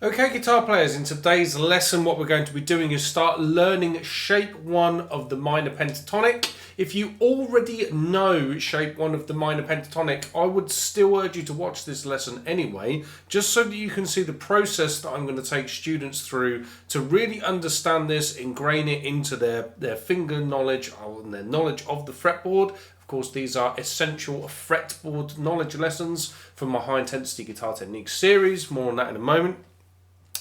Okay, guitar players, in today's lesson what we're going to be doing is start learning shape 1 of the minor pentatonic. If you already know shape 1 of the minor pentatonic, I would still urge you to watch this lesson anyway, just so that you can see the process that I'm going to take students through to really understand this, ingrain it into their finger knowledge and their knowledge of the fretboard. Of course, these are essential fretboard knowledge lessons from my high intensity guitar techniques series. More on that in a moment.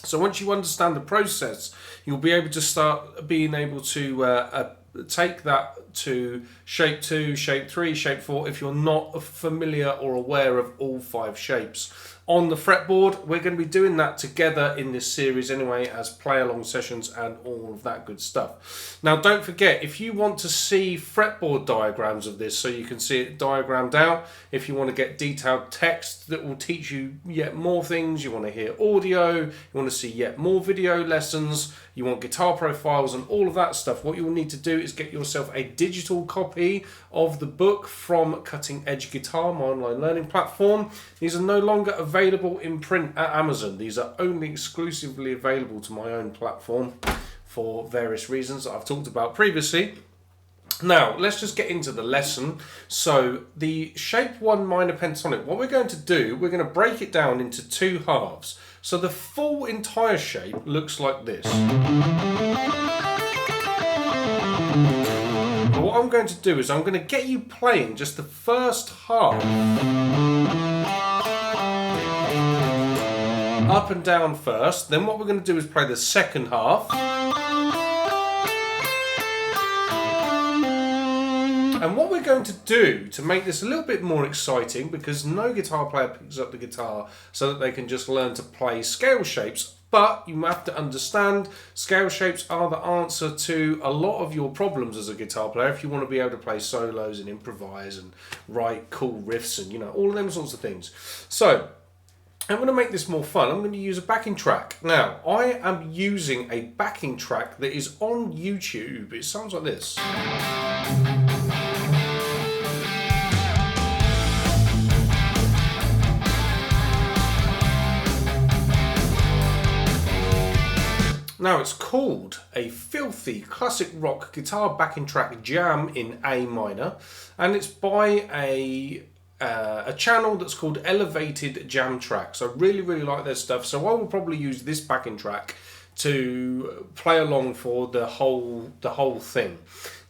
So once you understand the process, you'll be able to start being able to take that to shape 2, shape 3, shape 4 if you're not familiar or aware of all 5 shapes on the fretboard. We're going to be doing that together in this series anyway, as play along sessions and all of that good stuff. Now don't forget, if you want to see fretboard diagrams of this so you can see it diagrammed out, if you want to get detailed text that will teach you yet more things, you want to hear audio, you want to see yet more video lessons, you want guitar profiles and all of that stuff, what you'll need to do is get yourself a digital copy of the book from Cutting Edge Guitar, my online learning platform. These are no longer available in print at Amazon. These are only exclusively available to my own platform for various reasons that I've talked about previously. Now, let's just get into the lesson. So, the shape 1 minor pentatonic, what we're going to do, we're going to break it down into 2 halves. So the full entire shape looks like this. But what I'm going to do is I'm going to get you playing just the first half. Up and down first. Then what we're going to do is play the second half. And what we're going to do to make this a little bit more exciting, because no guitar player picks up the guitar so that they can just learn to play scale shapes, but you have to understand scale shapes are the answer to a lot of your problems as a guitar player if you want to be able to play solos and improvise and write cool riffs and, you know, all of them sorts of things. So I'm going to make this more fun. I'm going to use a backing track. Now, I am using a backing track that is on YouTube. It sounds like this. Now, it's called a filthy classic rock guitar backing track jam in A minor, and it's by a channel that's called Elevated Jam Tracks. I really like their stuff, so I will probably use this backing track to play along for the whole thing.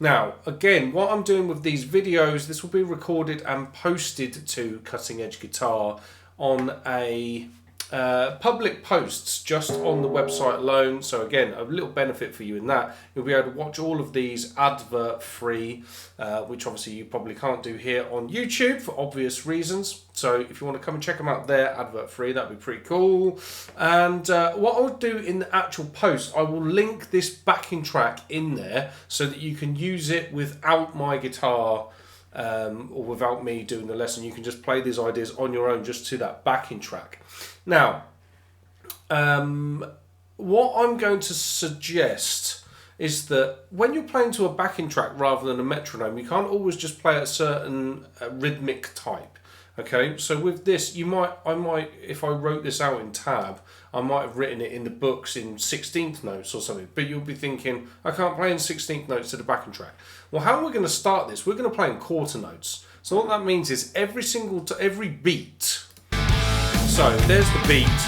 Now, again, what I'm doing with these videos, this will be recorded and posted to Cutting Edge Guitar on a public posts just on the website alone. So again, a little benefit for you in that you'll be able to watch all of these advert free, which obviously you probably can't do here on YouTube for obvious reasons. So if you want to come and check them out there advert free, that'd be pretty cool. And what I'll do in the actual post, I will link this backing track in there so that you can use it without my guitar or without me doing the lesson. You can just play these ideas on your own just to that backing track. Now, what I'm going to suggest is that when you're playing to a backing track rather than a metronome, you can't always just play a certain rhythmic type. Okay, so with this, I might, if I wrote this out in tab, I might have written it in the books in 16th notes or something, but you'll be thinking, I can't play in 16th notes to the backing track. Well, how are we going to start this? We're going to play in quarter notes. So what that means is every beat. So there's the beat.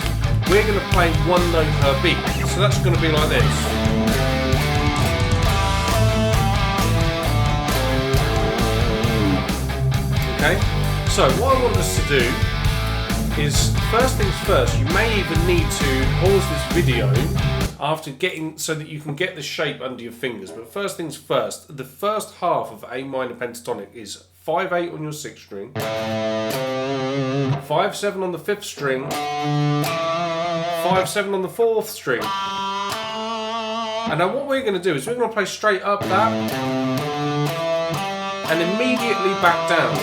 We're going to play 1 note per beat. So that's going to be like this. Okay? So what I want us to do is, first things first, you may even need to pause this video after getting, so that you can get the shape under your fingers. But first things first, the first half of A minor pentatonic is 5/8 on your 6th string, 5/7 on the 5th string, 5/7 on the 4th string. And now what we're going to do is we're going to play straight up that and immediately back down.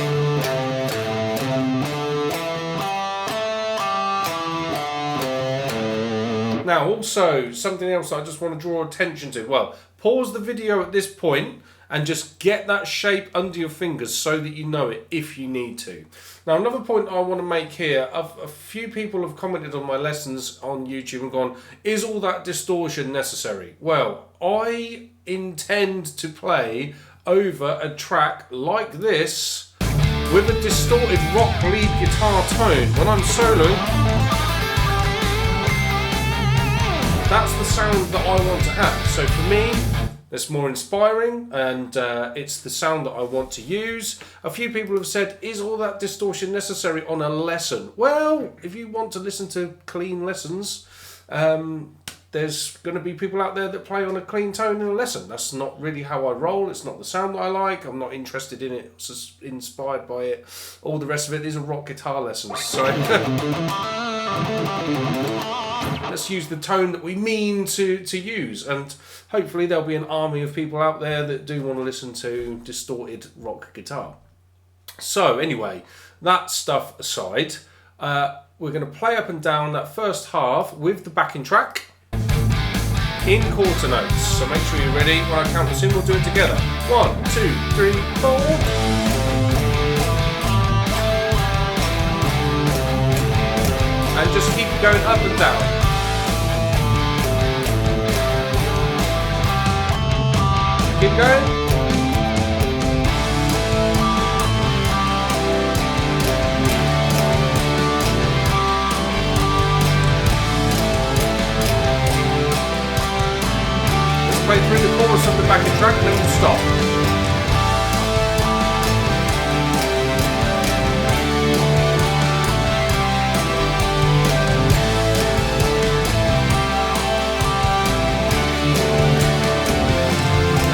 Now, also, something else I just want to draw attention to. Well, pause the video at this point and just get that shape under your fingers so that you know it if you need to. Now, another point I want to make here, a few people have commented on my lessons on YouTube and gone, is all that distortion necessary? Well, I intend to play over a track like this with a distorted rock lead guitar tone. When I'm soloing, that's the sound that I want to have. So for me, it's more inspiring, and it's the sound that I want to use. A few people have said, is all that distortion necessary on a lesson? Well, if you want to listen to clean lessons, there's going to be people out there that play on a clean tone in a lesson. That's not really how I roll. It's not the sound that I like. I'm not interested in it, just inspired by it. All the rest of it, these are rock guitar lessons. So let's use the tone that we mean to use, and hopefully there'll be an army of people out there that do want to listen to distorted rock guitar. So anyway, that stuff aside, we're going to play up and down that first half with the backing track in quarter notes. So make sure you're ready. When I count us in, we'll do it together. 1, 2, 3, 4. And just keep going up and down. Keep going. Let's play through the chorus of the backing track and then we'll stop.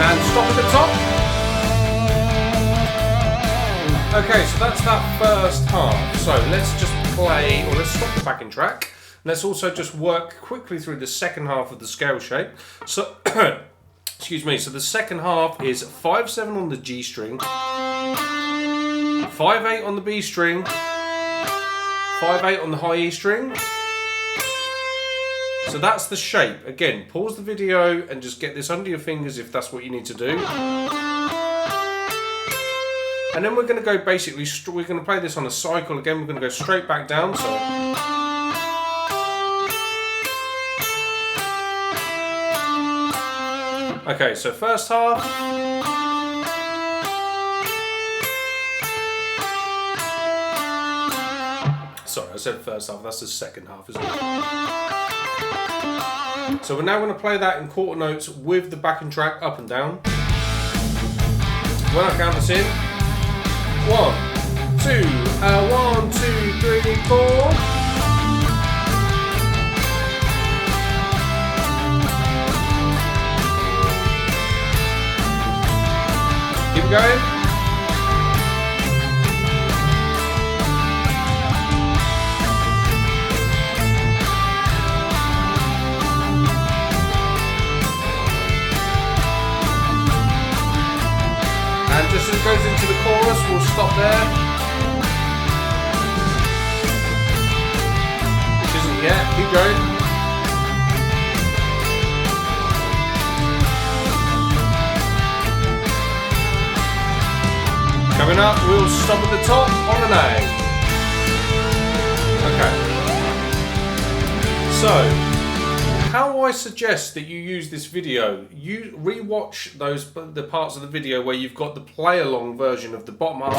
And stop at the top. Okay, so that's that first half. So let's just play, or let's stop the backing track. Let's also just work quickly through the second half of the scale shape. So, excuse me, so the second half is 5/7 on the G string, 5/8 on the B string, 5/8 on the high E string. So that's the shape. Again, pause the video and just get this under your fingers if that's what you need to do. And then we're going to go basically, we're going to play this on a cycle. Again, we're going to go straight back down. So okay, so first half. Sorry, I said first half, that's the second half, isn't it? So we're now going to play that in quarter notes with the backing track up and down. When I count us in, 1, 2, 1, 2, 3, 4. Keep going. And just as it goes into the chorus, we'll stop there. Which isn't yet, keep going. Coming up, we'll stop at the top on an A. Okay. So, how I suggest that you use this video, you re-watch the parts of the video where you've got the play-along version of the bottom half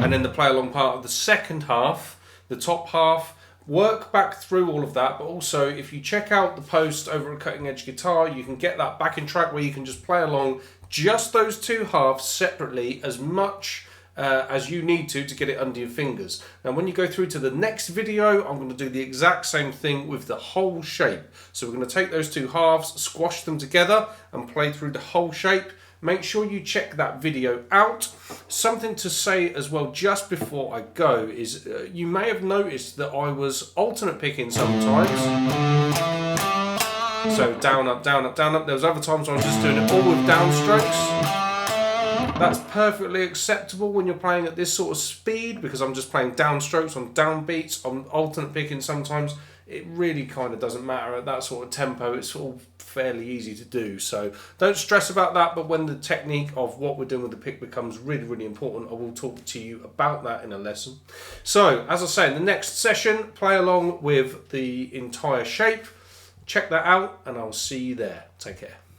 and then the play-along part of the second half, the top half. Work back through all of that, but also if you check out the post over at Cutting Edge Guitar, you can get that backing track where you can just play along just those two halves separately as much as you need to get it under your fingers. Now when you go through to the next video, I'm going to do the exact same thing with the whole shape. So we're going to take those two halves, squash them together and play through the whole shape. Make sure you check that video out. Something to say as well just before I go is you may have noticed that I was alternate picking sometimes. So down, up, down, up, down, up. There was other times I was just doing it all with downstrokes. That's perfectly acceptable when you're playing at this sort of speed because I'm just playing downstrokes on downbeats. I'm alternate picking sometimes. it really kind of doesn't matter at that sort of tempo. It's all fairly easy to do, so don't stress about that. But when the technique of what we're doing with the pick becomes really, really important, I will talk to you about that in a lesson. So, as I say, in the next session, play along with the entire shape. Check that out, and I'll see you there. Take care.